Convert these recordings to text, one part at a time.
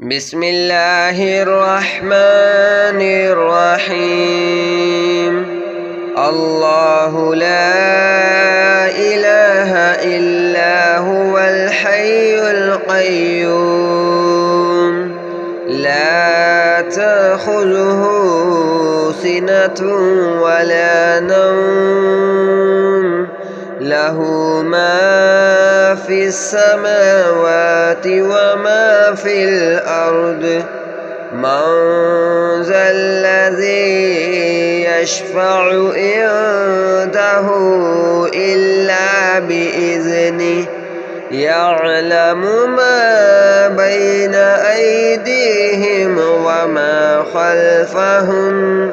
بسم الله الرحمن الرحيم. الله لا إله إلا هو الحي القيوم لا تأخذه سنة ولا نوم له ما في السماوات وما في الأرض من ذا الذي يشفع عنده إلا بإذنه يعلم ما بين أيديهم وما خلفهم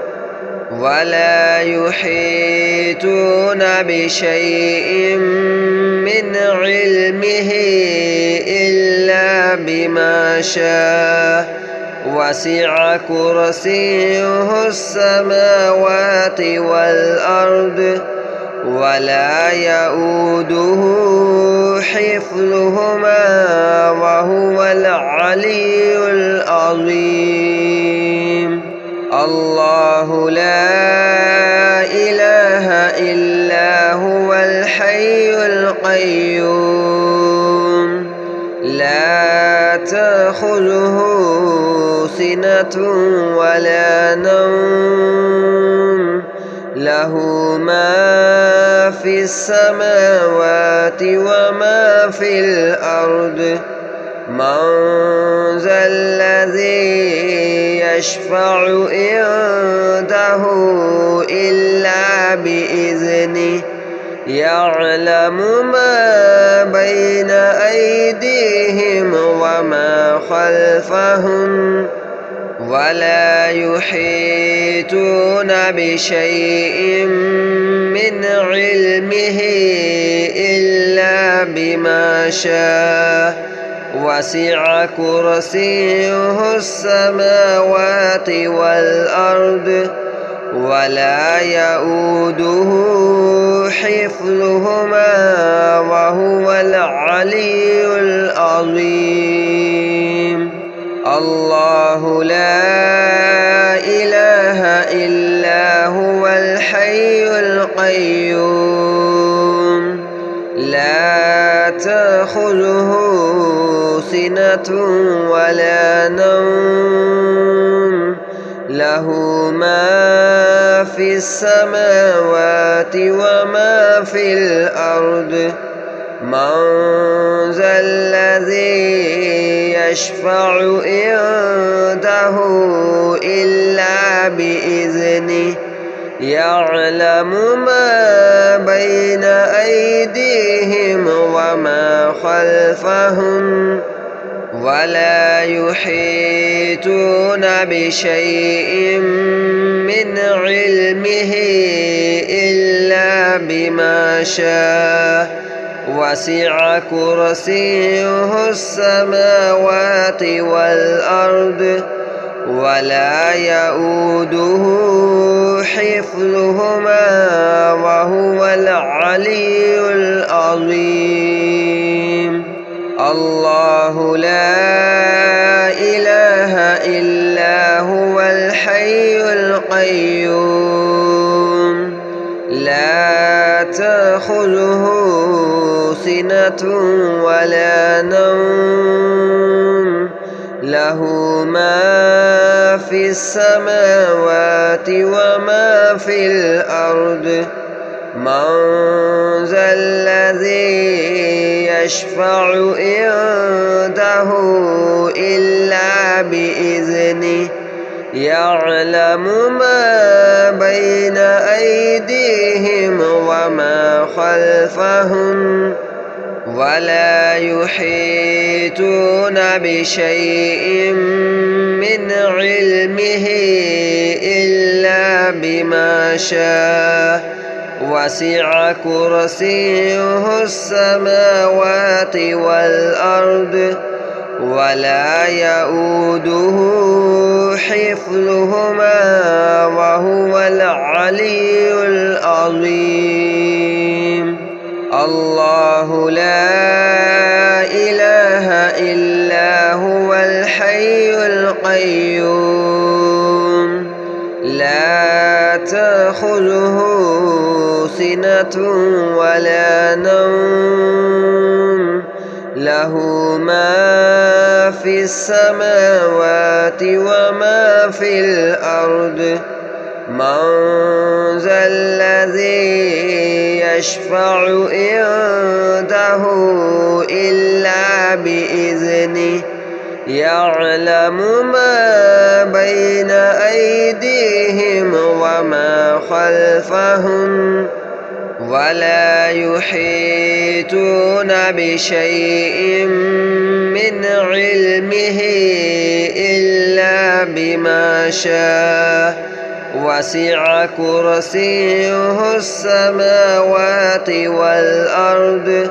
ولا يحيطون بشيء من علمه إلا بما شاء وسع كرسيه السماوات والأرض ولا يؤوده حفظهما وهو العلي العظيم. الله لا إله إلا هو الحي القيوم لا تأخذه سنة ولا نوم له ما في السماوات وما في الأرض من ذا الذي يشفع عنده إلا بإذنه يعلم ما بين أيديهم وما خلفهم ولا يحيطون بشيء من علمه إلا بما شاء وسع كرسيه السماوات والأرض ولا يؤوده حفظهما وهو العلي العظيم. الله لا إله إلا هو الحي القيوم لا تأخذه سنة ولا نوم له ما في السماوات وما في الأرض من ذا الذي يشفع عنده إلا بإذنه يعلم ما بين أيديهم وما خلفهم ولا يحيطون بشيء من علمه إلا بما شاء وسع كرسيه السماوات والأرض ولا يؤوده حفظهما وهو العلي العظيم. الله لا إله إلا هو الحي القيوم لا تأخذه سنة ولا نوم له ما في السماوات وما في الأرض من ذا الذي يشفع عنده إلا بإذنه يعلم ما بين أيديهم وما خلفهم ولا يحيطون بشيء من علمه إلا بما شاء وسع كرسيه السماوات والأرض ولا يؤوده حفظهما وهو العلي العظيم. الله لا إله إلا القيوم لا تأخذه سنة ولا نوم له ما في السماوات وما في الأرض من ذا الذي يشفع عنده إلا بإذنه يعلم ما بين أيديهم وما خلفهم ولا يحيطون بشيء من علمه إلا بما شاء وسع كرسيه السماوات والأرض ولا يؤوده حفظهما وهو العلي العظيم. الله لا إله إلا هو الحي الحي القيوم لا تأخذه سنة ولا نوم له ما في السماوات وما في الأرض من ذا الذي يشفع عنده إلا بإذنه يعلم ما بين أيديهم وما خلفهم ولا يحيطون بشيء من علمه إلا بما شاء وسع كرسيه السماوات والأرض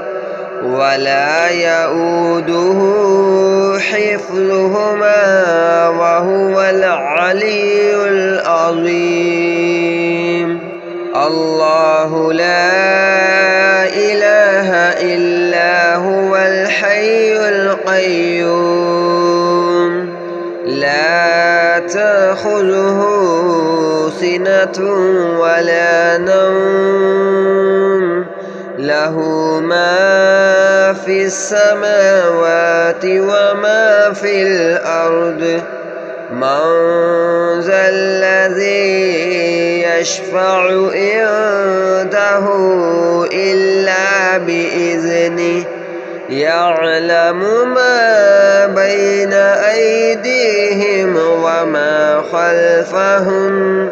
ولا يؤوده حفظهما وهو العلي العظيم الله لا إله إلا هو الحي القيوم لا تأخذه سنة ولا نوم له ما في السماوات وما في الأرض من ذا الذي يشفع عنده إلا بإذنه يعلم ما بين أيديهم وما خلفهم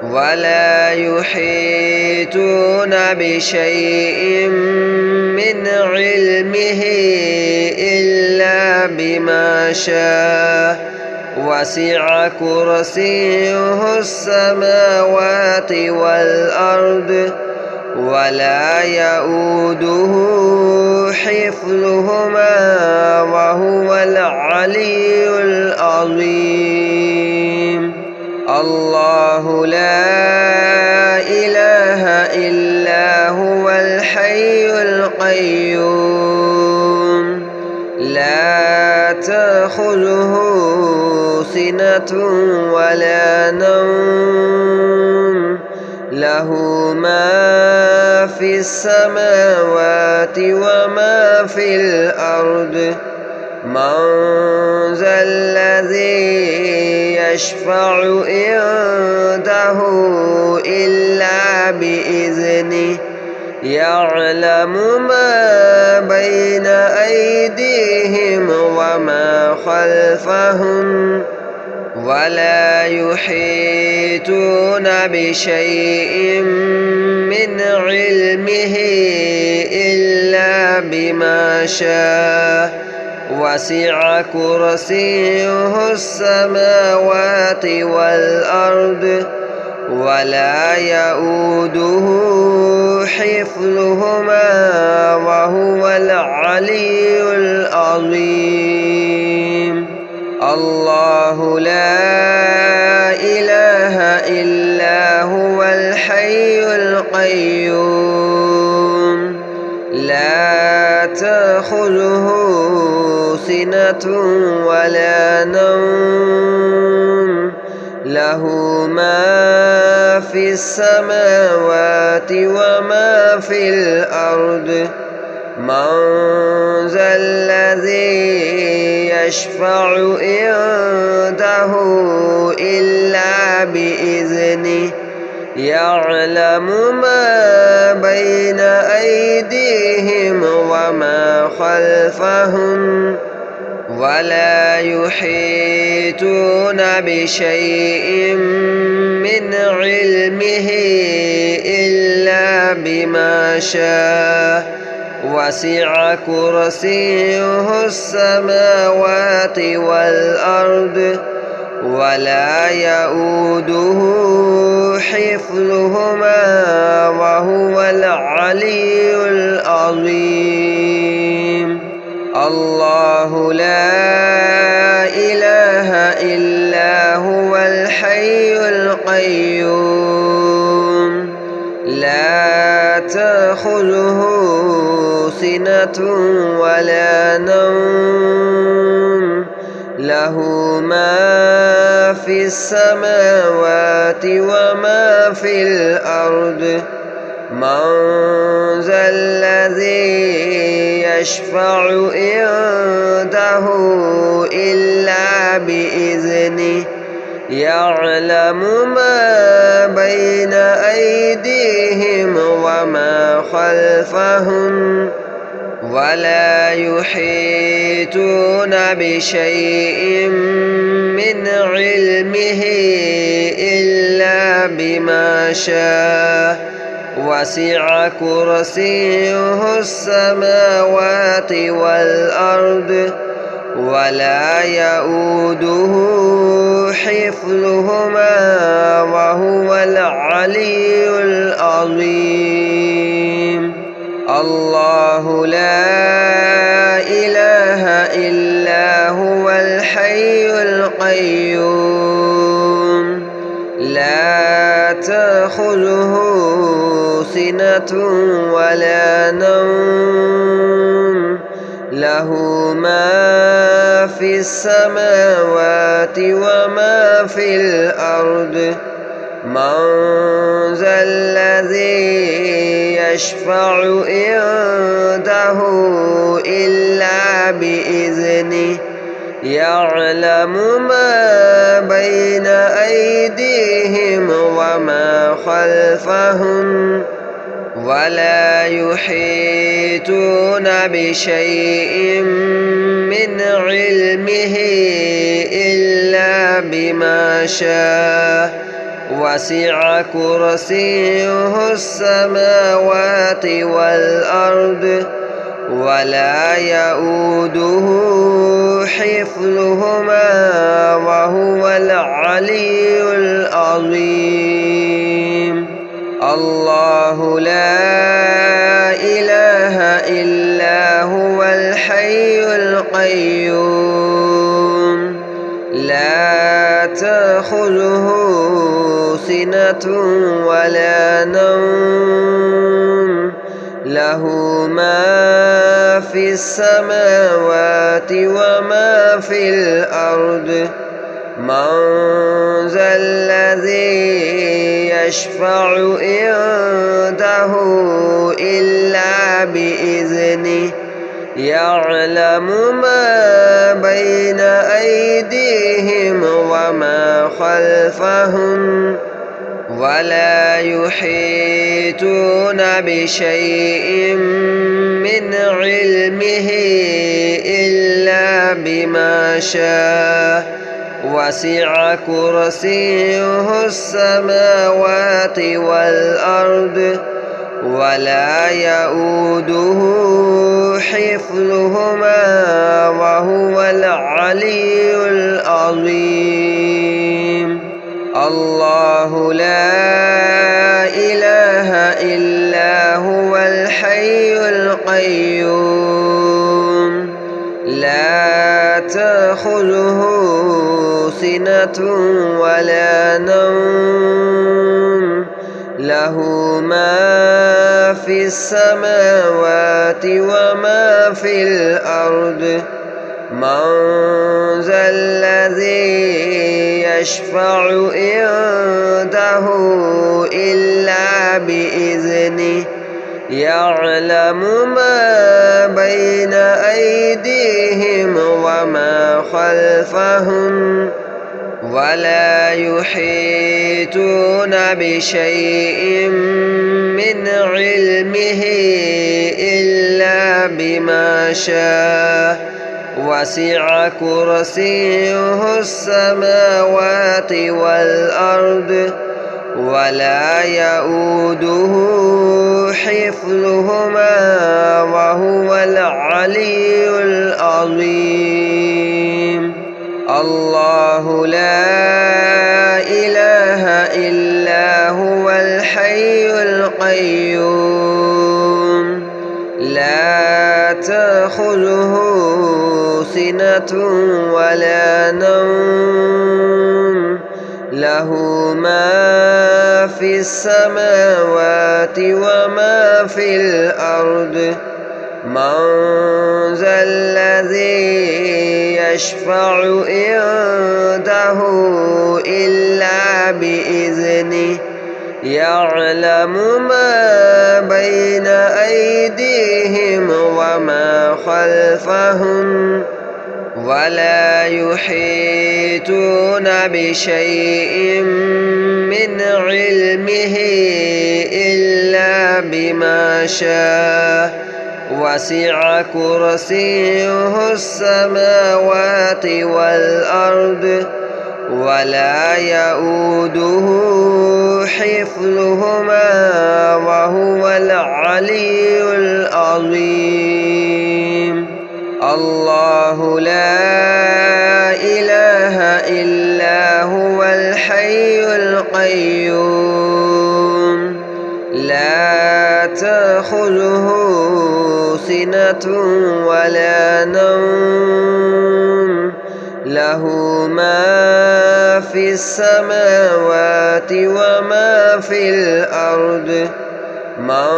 ولا يحيطون بشيء من علمه إلا بما شاء وسع كرسيه السماوات والأرض ولا يؤوده حفظهما وهو العلي العظيم الله لا إله إلا هو الحي القيوم لا تأخذه سنة ولا نوم له ما في السماوات وما في الأرض من ذا الذي يشفع عنده إلا بإذنه يعلم ما بين أيديهم وما خلفهم ولا يحيطون بشيء من علمه إلا بما شاء وسع كرسيه السماوات والأرض ولا يؤوده حفظهما وهو العلي العظيم الله لا إله إلا هو الحي القيوم لا تأخذه سنة ولا نوم له ما في السماوات وما في الأرض من ذا الذي يشفع عنده إلا بإذنه يعلم ما بين أيديهم وما خلفهم ولا يحيطون بشيء من علمه إلا بما شاء وسع كرسيه السماوات والأرض ولا يؤوده حفظهما وهو العلي العظيم الله لا إله إلا هو الحي القيوم لا تأخذه سنة ولا نوم له ما في السماوات وما في الأرض من ذا الذي يشفع عنده إلا بإذنه يعلم ما بين أيديهم وما خلفهم ولا يحيطون بشيء من علمه إلا بما شاء وسع كرسيه السماوات والأرض ولا يؤوده حفظهما وهو العلي العظيم الله لا إله إلا هو الحي القيوم لا تأخذه سنة ولا نوم له ما في السماوات وما في الأرض من ذا الذي يشفع عنده إلا بإذنه يعلم ما بين أيديهم وما خلفهم ولا يحيطون بشيء من علمه إلا بما شاء وسع كرسيه السماوات والأرض ولا يؤوده حفظهما وهو العلي العظيم الله لا إله إلا هو الحي القيوم لا تأخذه سنة ولا نوم له ما في السماوات وما في الأرض من ذا الذي يشفع عنده إلا بإذنه يعلم ما بين أيديهم وما خلفهم ولا يحيطون بشيء من علمه إلا بما شاء وسع كرسيه السماوات والأرض ولا يؤوده حفظهما وهو العلي العظيم الله لا إله إلا هو الحي القيوم لا تأخذه سنة ولا نوم له ما في السماوات وما في الأرض من ذا الذي يشفع عنده إلا بإذنه يعلم ما بين أيديهم وما خلفهم ولا يحيطون بشيء من علمه إلا بما شاء وسع كرسيه السماوات والأرض ولا يؤوده حفظهما وهو العلي العظيم الله لا إله إلا هو الحي القيوم لا تأخذه سنة ولا نوم له ما في السماوات وما في الأرض من ذا الذي يشفع عنده إلا بإذنه يعلم ما بين أيديهم وما خلفهم ولا يحيطون بشيء من علمه إلا بما شاء وسع كرسيه السماوات والأرض ولا يؤوده حفظهما وهو العلي العظيم. الله لا إله إلا هو الحي القيوم لا تأخذه سنة ولا نوم له ما في السماوات وما في الأرض من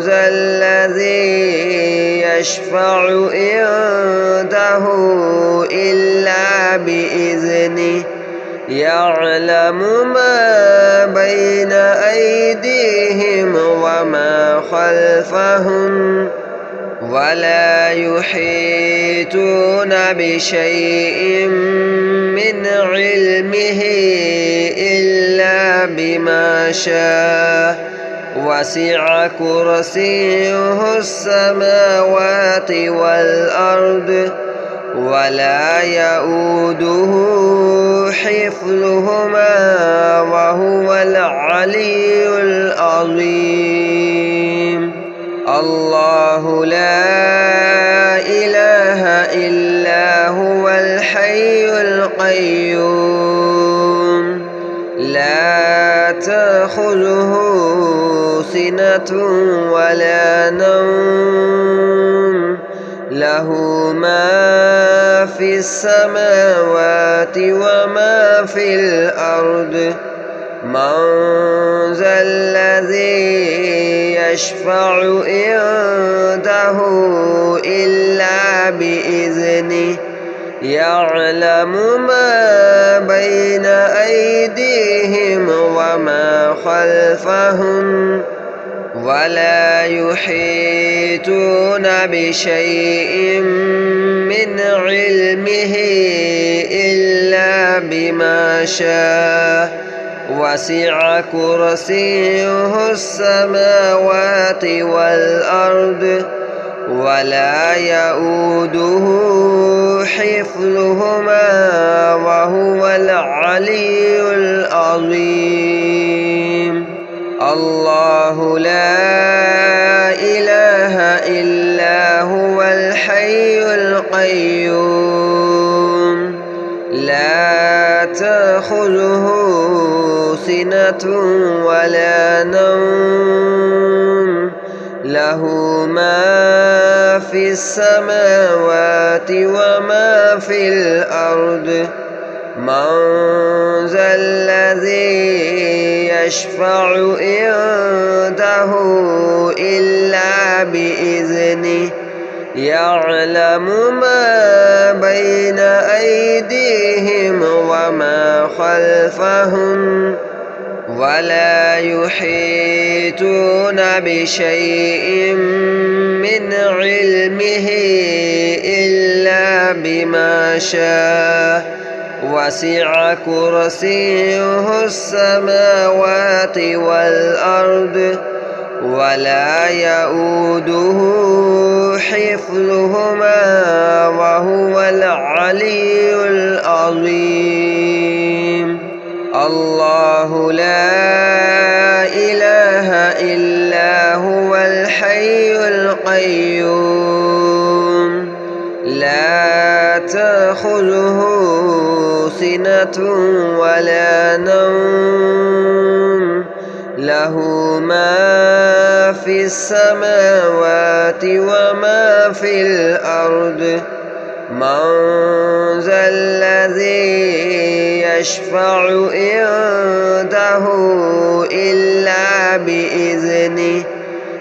ذا الذي يشفع عنده إلا بإذنه يعلم ما بين أيديهم وما خلفهم ولا يحيطون بشيء من علمه إلا بما شاء وسع كرسيه السماوات والأرض ولا يؤوده حفظهما وهو العلي العظيم. الله لا إله إلا هو الحي القيوم لا تأخذه سنة ولا نوم له ما في السماوات وما في الأرض من ذا الذي يشفع عنده إلا بإذنه يعلم ما بين أيديهم وما خلفهم ولا يحيطون بشيء من علمه إلا بما شاء وسع كرسيه السماوات والأرض ولا يؤوده حفظهما وهو العلي العظيم. الله لا إله إلا هو الحي القيوم لا تأخذه سنة ولا نوم له ما في السماوات وما في الأرض من ذا الذي يشفع عنده إلا بإذنه يعلم ما بين أيديهم وما خلفهم ولا يحيطون بشيء من علمه إلا بما شاء وسع كرسيه السماوات والأرض ولا يؤوده حفظهما وهو العلي العظيم. الله لا إله إلا هو الحي القيوم لا تأخذه سنة ولا نوم له ما في السماوات وما في الأرض من ذا الذي يشفع عنده إلا بإذنه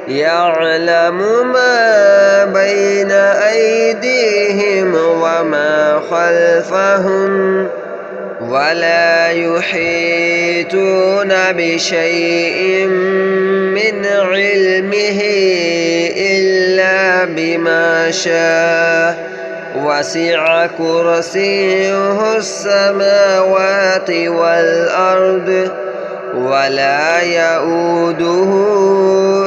يعلم ما بين أيديهم وما خلفهم ولا يحيطون بشيء من علمه إلا بما شاء وسع كرسيه السماوات والأرض ولا يؤوده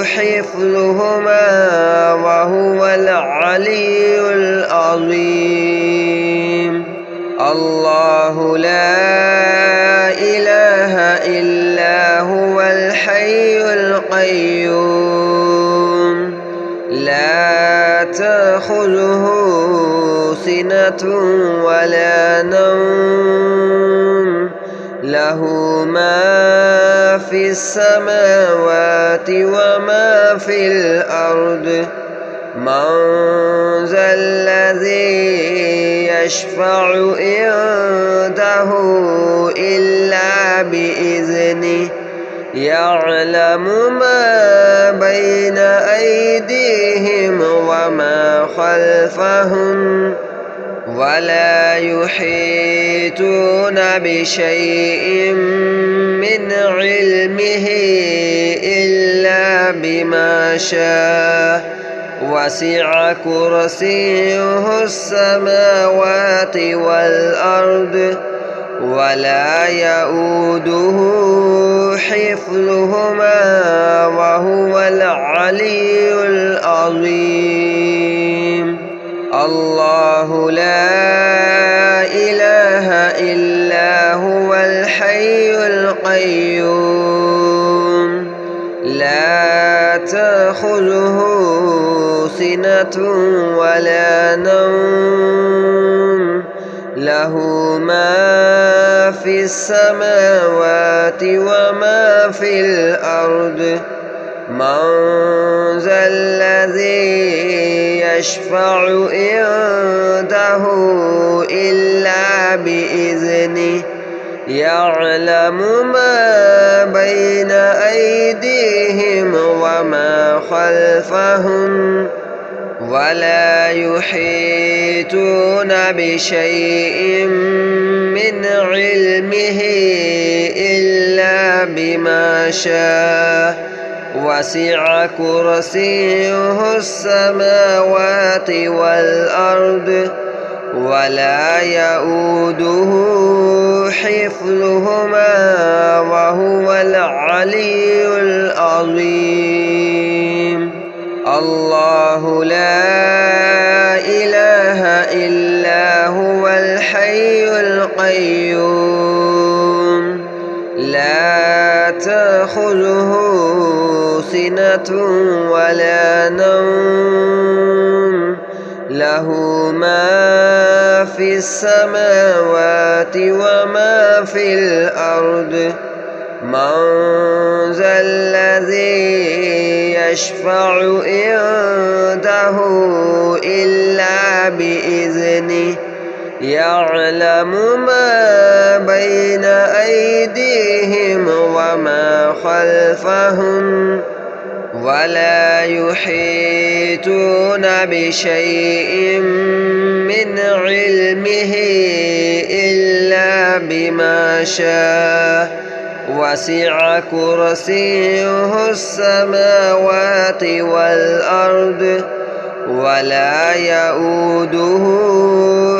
حفظهما وهو العلي العظيم. الله لا إله إلا هو الحي القيوم لا تأخذه سنة ولا نوم له ما في السماوات وما في الأرض من ذا الذي يشفع عنده إلا بإذنه يعلم ما بين أيديهم وما خلفهم ولا يحيطون بشيء من علمه إلا بما شاء وسع كرسيه السماوات والأرض ولا يؤوده حفظهما وهو العلي العظيم. الله لا إله إلا هو الحي القيوم لا تأخذه سنة ولا نوم له ما في السماوات وما في الأرض من ذا الذي يشفع عنده إلا بإذنه يعلم ما بين أيديهم وما خلفهم ولا يحيطون بشيء من علمه إلا بما شاء وسع كرسيه السماوات والأرض ولا يؤوده حفظهما وهو العلي العظيم. الله لا إله إلا هو الحي القيوم لا تأخذه سنة ولا نوم له ما في السماوات وما في الأرض من ذا الذي يشفع عنده إلا بإذنه يعلم ما بين أيديهم وما خلفهم ولا يحيطون بشيء من علمه إلا بما شاء وسع كرسيه السماوات والأرض ولا يؤوده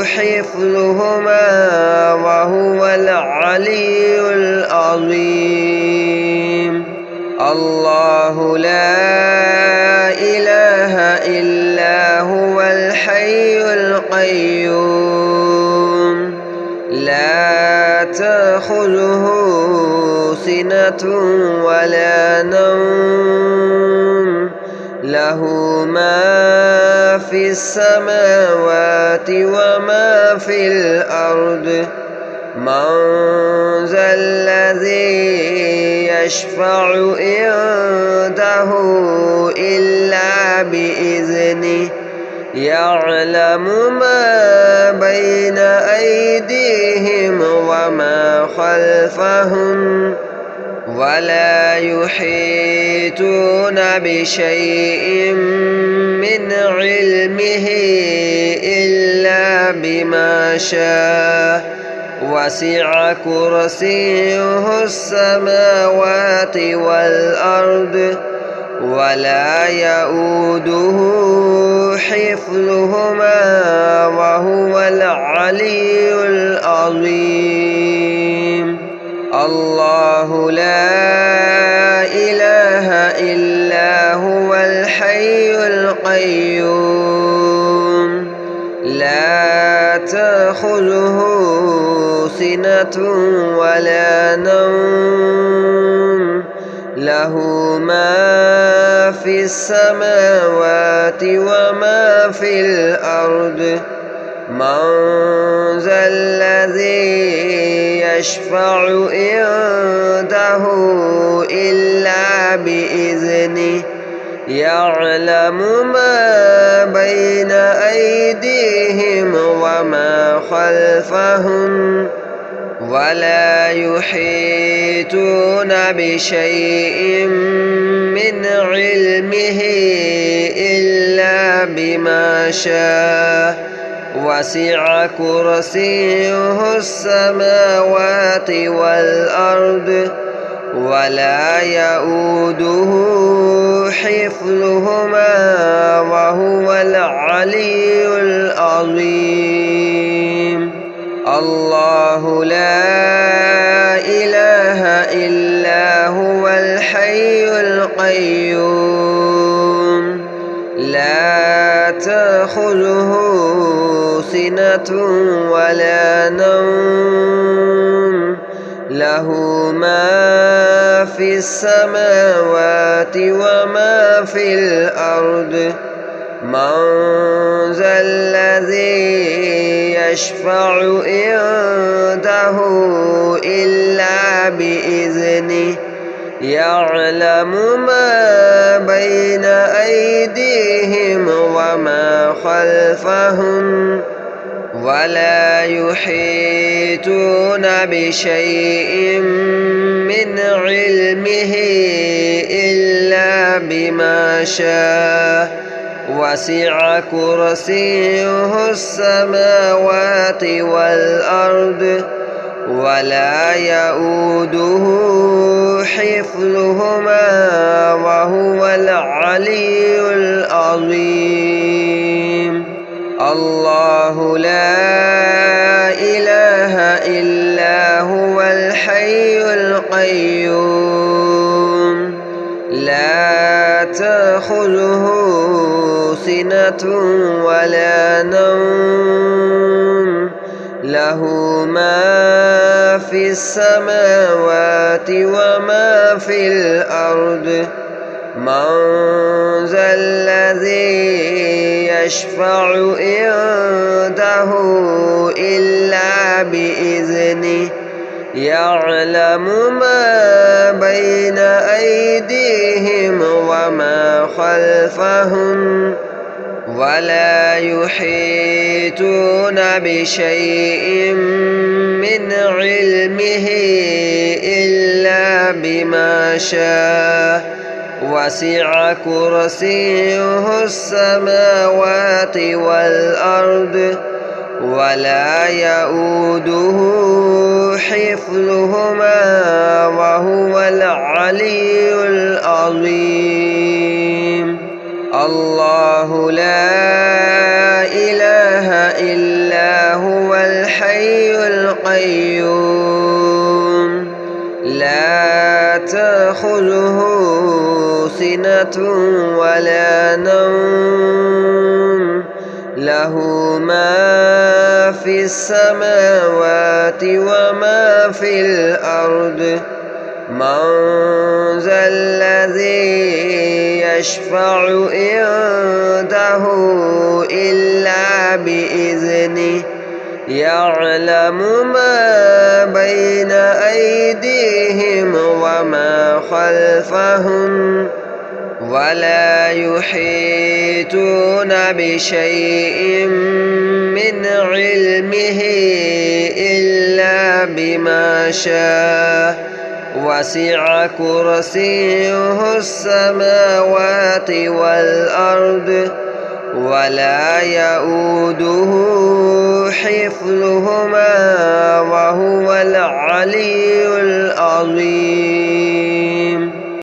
حفظهما وهو العلي العظيم. الله لا إله إلا هو الحي القيوم لا تأخذه سنة ولا نوم له ما في السماوات وما في الأرض من ذا الذي يشفع عنده إلا بإذنه يعلم ما بين أيديهم وما خلفهم ولا يحيطون بشيء من علمه إلا بما شاء وسع كرسيه السماوات والأرض ولا يؤوده حفظهما وهو العلي العظيم. الله لا إله إلا هو الحي القيوم لا تأخذه سنة ولا نوم له ما في السماوات وما في الأرض من ذا الذي يشفع عنده إلا بإذنه يعلم ما بين أيديهم وما خلفهم ولا يحيطون بشيء من علمه إلا بما شاء وسع كرسيه السماوات والأرض ولا يؤوده حفظهما وهو العلي العظيم. الله لا إله إلا هو الحي القيوم لا تأخذه سنة ولا نوم له ما في السماوات وما في الأرض من ذا الذي يشفع عنده إلا بإذنه يعلم ما بين أيديهم وما خلفهم ولا يحيطون بشيء من علمه إلا بما شاء وسع كرسيه السماوات والأرض ولا يؤوده حفظهما وهو العلي العظيم. الله لا إله إلا هو الحي القيوم لا تأخذه سنة ولا نوم له ما في السماوات وما في الأرض من ذا الذي يشفع عنده إلا بإذنه يعلم ما بين أيديهم وما خلفهم ولا يحيطون بشيء من علمه إلا بما شاء وسع كرسيه السماوات والأرض ولا يؤوده حفظهما وهو العلي العظيم. الله لا إله إلا هو الحي القيوم لا تأخذه سنة ولا نوم له ما في السماوات وما في الأرض من ذا الذي يشفع عنده إلا بإذنه يعلم ما بين أيديهم وما خلفهم ولا يحيطون بشيء من علمه إلا بما شاء وسع كرسيه السماوات والأرض ولا يؤوده حفظهما وهو العلي العظيم.